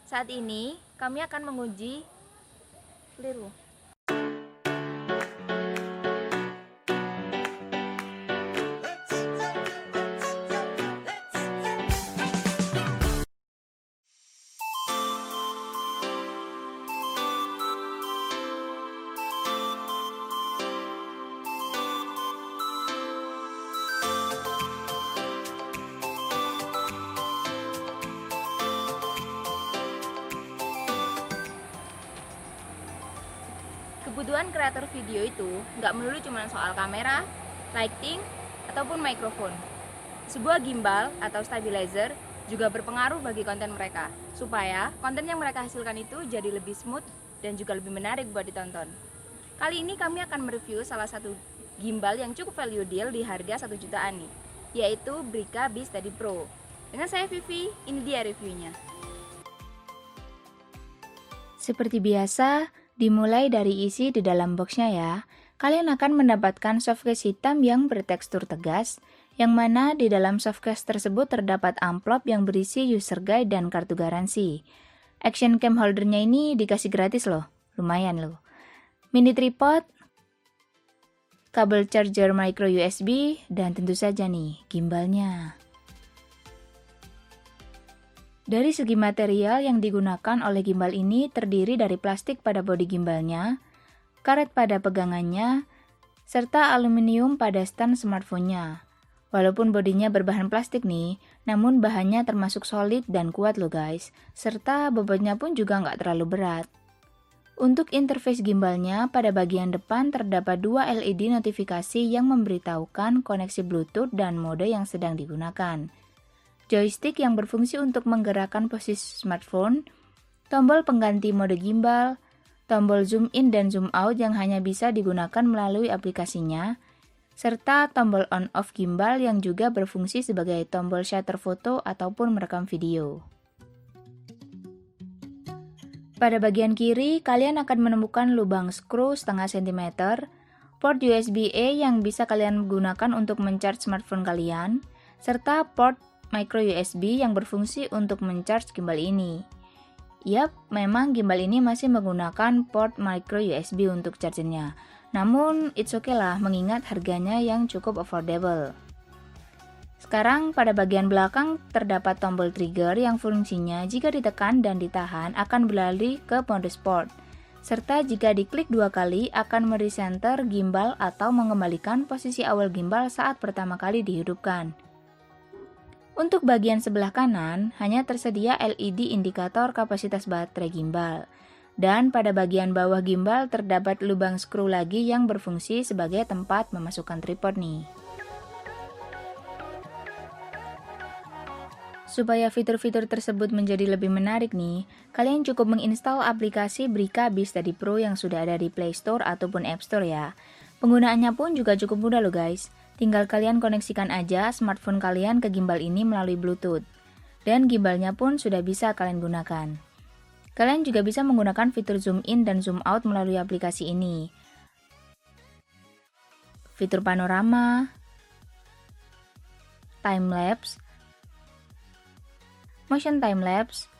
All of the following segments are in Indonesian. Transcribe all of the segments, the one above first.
Saat ini kami akan menguji keliru. Kebutuhan kreator video itu nggak melulu cuma soal kamera, lighting, ataupun mikrofon. Sebuah gimbal atau stabilizer juga berpengaruh bagi konten mereka, supaya konten yang mereka hasilkan itu jadi lebih smooth dan juga lebih menarik buat ditonton. Kali ini kami akan mereview salah satu gimbal yang cukup value deal di harga 1 jutaan nih, yaitu Brica B-Steady Pro. Dengan saya Vivi, ini dia reviewnya. Seperti biasa, dimulai dari isi di dalam boxnya ya. Kalian akan mendapatkan softcase hitam yang bertekstur tegas, yang mana di dalam softcase tersebut terdapat amplop yang berisi user guide dan kartu garansi. Action cam holdernya ini dikasih gratis loh, lumayan loh. Mini tripod, kabel charger micro USB, dan tentu saja nih gimbalnya. Dari segi material yang digunakan oleh gimbal ini terdiri dari plastik pada bodi gimbalnya, karet pada pegangannya, serta aluminium pada stand smartphone-nya. Walaupun bodinya berbahan plastik nih, namun bahannya termasuk solid dan kuat loh guys, serta bobotnya pun juga nggak terlalu berat. Untuk interface gimbalnya, pada bagian depan terdapat 2 LED notifikasi yang memberitahukan koneksi Bluetooth dan mode yang sedang digunakan. Joystick yang berfungsi untuk menggerakkan posisi smartphone, tombol pengganti mode gimbal, tombol zoom in dan zoom out yang hanya bisa digunakan melalui aplikasinya, serta tombol on-off gimbal yang juga berfungsi sebagai tombol shutter foto ataupun merekam video. Pada bagian kiri, kalian akan menemukan lubang skru setengah cm, port USB-A yang bisa kalian gunakan untuk men-charge smartphone kalian, serta port micro USB yang berfungsi untuk men-charge gimbal ini. Yap, memang gimbal ini masih menggunakan port micro USB untuk chargernya. Namun, it's okay lah mengingat harganya yang cukup affordable. Sekarang pada bagian belakang terdapat tombol trigger yang fungsinya jika ditekan dan ditahan akan beralih ke mode sport. Serta jika diklik 2 kali akan merecenter gimbal atau mengembalikan posisi awal gimbal saat pertama kali dihidupkan. Untuk bagian sebelah kanan, hanya tersedia LED indikator kapasitas baterai gimbal. Dan pada bagian bawah gimbal terdapat lubang skru lagi yang berfungsi sebagai tempat memasukkan tripod nih. Supaya fitur-fitur tersebut menjadi lebih menarik nih, kalian cukup menginstal aplikasi Brica B-Steady Pro yang sudah ada di Play Store ataupun App Store ya. Penggunaannya pun juga cukup mudah loh guys. Tinggal kalian koneksikan aja smartphone kalian ke gimbal ini melalui Bluetooth. Dan gimbalnya pun sudah bisa kalian gunakan. Kalian juga bisa menggunakan fitur zoom in dan zoom out melalui aplikasi ini. Fitur panorama, time lapse, motion time lapse,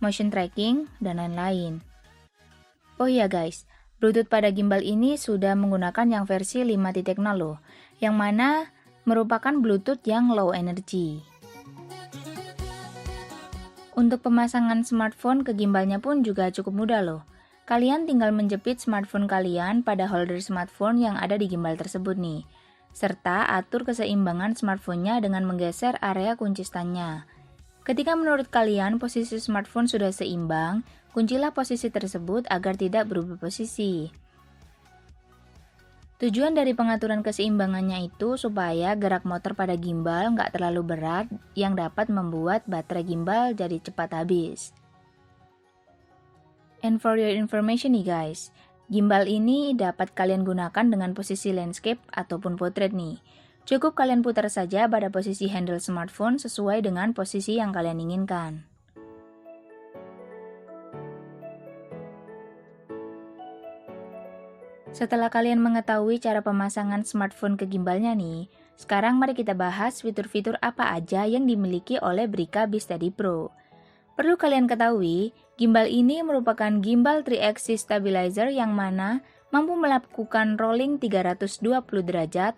motion tracking, dan lain-lain. Oh iya guys, Bluetooth pada gimbal ini sudah menggunakan yang versi 5.0 loh, yang mana merupakan Bluetooth yang low energy. Untuk pemasangan smartphone ke gimbalnya pun juga cukup mudah loh. Kalian tinggal menjepit smartphone kalian pada holder smartphone yang ada di gimbal tersebut nih, serta atur keseimbangan smartphone-nya dengan menggeser area kunci stand-nya. Ketika menurut kalian posisi smartphone sudah seimbang, kuncilah posisi tersebut agar tidak berubah posisi. Tujuan dari pengaturan keseimbangannya itu supaya gerak motor pada gimbal nggak terlalu berat yang dapat membuat baterai gimbal jadi cepat habis. And for your information nih guys, gimbal ini dapat kalian gunakan dengan posisi landscape ataupun portrait nih. Cukup kalian putar saja pada posisi handle smartphone sesuai dengan posisi yang kalian inginkan. Setelah kalian mengetahui cara pemasangan smartphone ke gimbalnya nih, sekarang mari kita bahas fitur-fitur apa aja yang dimiliki oleh Brica B-Steady Pro. Perlu kalian ketahui, gimbal ini merupakan gimbal 3-axis stabilizer yang mana mampu melakukan rolling 320 derajat,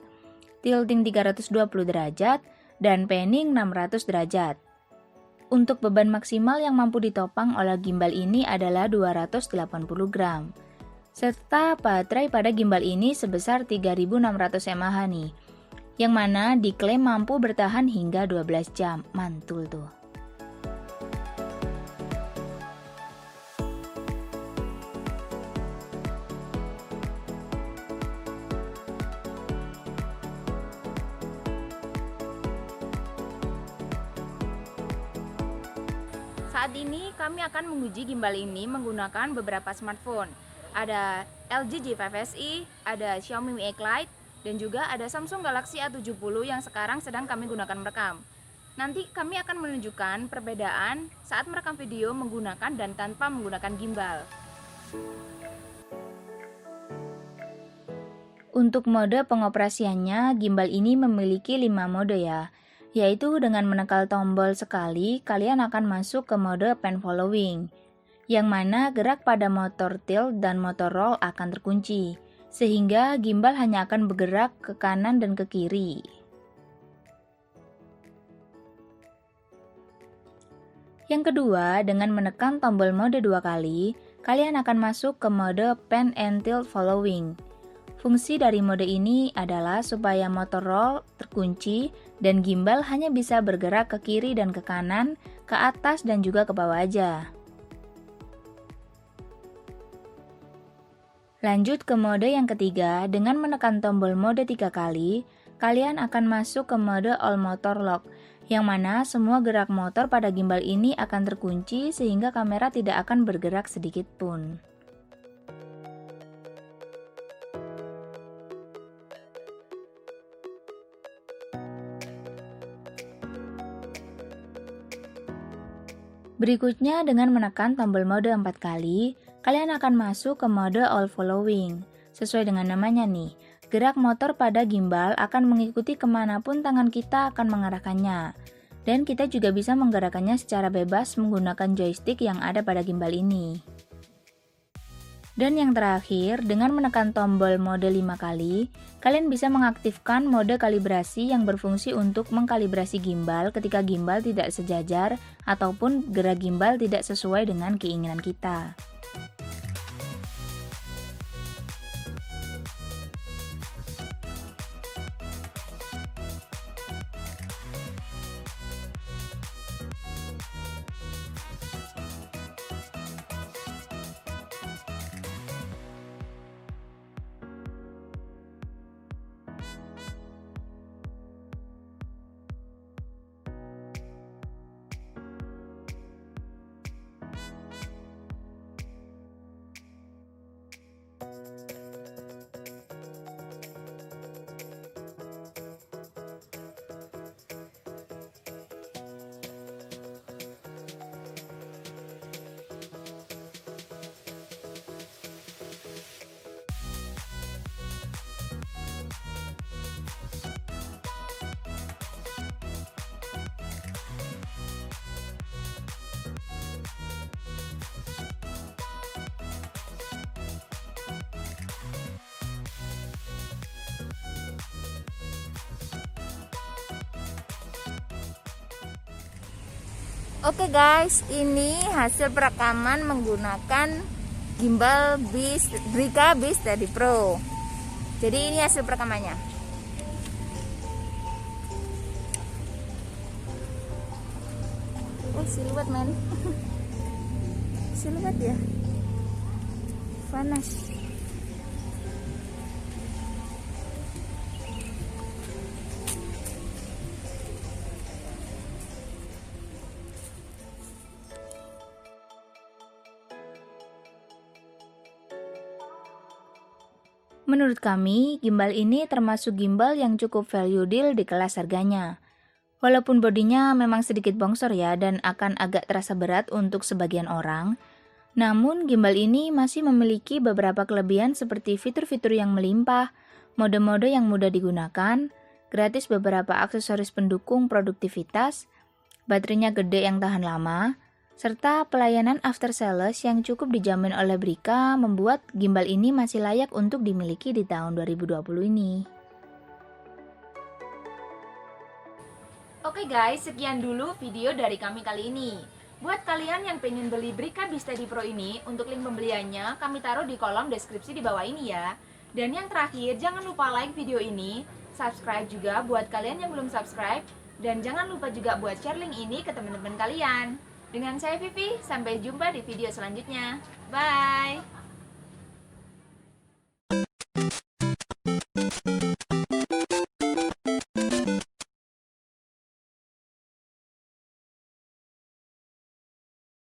tilting 320 derajat, dan panning 600 derajat. Untuk beban maksimal yang mampu ditopang oleh gimbal ini adalah 280 gram. Serta baterai pada gimbal ini sebesar 3600 mAh nih, yang mana diklaim mampu bertahan hingga 12 jam. Mantul tuh. Saat ini kami akan menguji gimbal ini menggunakan beberapa smartphone. Ada LG G5SE, ada Xiaomi Mi 8 Lite, dan juga ada Samsung Galaxy A70 yang sekarang sedang kami gunakan merekam. Nanti kami akan menunjukkan perbedaan saat merekam video menggunakan dan tanpa menggunakan gimbal. Untuk mode pengoperasiannya, gimbal ini memiliki 5 mode ya, yaitu dengan menekan tombol sekali, kalian akan masuk ke mode pan following, yang mana gerak pada motor tilt dan motor roll akan terkunci, sehingga gimbal hanya akan bergerak ke kanan dan ke kiri. Yang kedua, dengan menekan tombol mode 2 kali, kalian akan masuk ke mode pan and tilt following. Fungsi dari mode ini adalah supaya motor roll terkunci dan gimbal hanya bisa bergerak ke kiri dan ke kanan, ke atas dan juga ke bawah aja. Lanjut ke mode yang ketiga, dengan menekan tombol mode 3 kali, kalian akan masuk ke mode all motor lock, yang mana semua gerak motor pada gimbal ini akan terkunci sehingga kamera tidak akan bergerak sedikit pun. Berikutnya, dengan menekan tombol mode 4 kali, kalian akan masuk ke mode all following. Sesuai dengan namanya nih, gerak motor pada gimbal akan mengikuti kemanapun tangan kita akan mengarahkannya. Dan kita juga bisa menggerakkannya secara bebas menggunakan joystick yang ada pada gimbal ini. Dan yang terakhir, dengan menekan tombol mode 5 kali, kalian bisa mengaktifkan mode kalibrasi yang berfungsi untuk mengkalibrasi gimbal ketika gimbal tidak sejajar ataupun gerak gimbal tidak sesuai dengan keinginan kita. Oke guys, ini hasil perekaman menggunakan gimbal Brica B-Steady Pro. Jadi ini hasil perekamannya. Oh, siluet men. Siluet ya. Panas. Menurut kami, gimbal ini termasuk gimbal yang cukup value deal di kelas harganya. Walaupun bodinya memang sedikit bongsor ya dan akan agak terasa berat untuk sebagian orang, namun gimbal ini masih memiliki beberapa kelebihan seperti fitur-fitur yang melimpah, mode-mode yang mudah digunakan, gratis beberapa aksesoris pendukung produktivitas, baterainya gede yang tahan lama, serta pelayanan after sales yang cukup dijamin oleh Brika membuat gimbal ini masih layak untuk dimiliki di tahun 2020 ini. Oke guys, sekian dulu video dari kami kali ini. Buat kalian yang pengen beli Brika B-Steady Pro ini, untuk link pembeliannya kami taruh di kolom deskripsi di bawah ini ya. Dan yang terakhir, jangan lupa like video ini, subscribe juga buat kalian yang belum subscribe, dan jangan lupa juga buat share link ini ke teman-teman kalian. Dengan saya Vivi, sampai jumpa di video selanjutnya. Bye!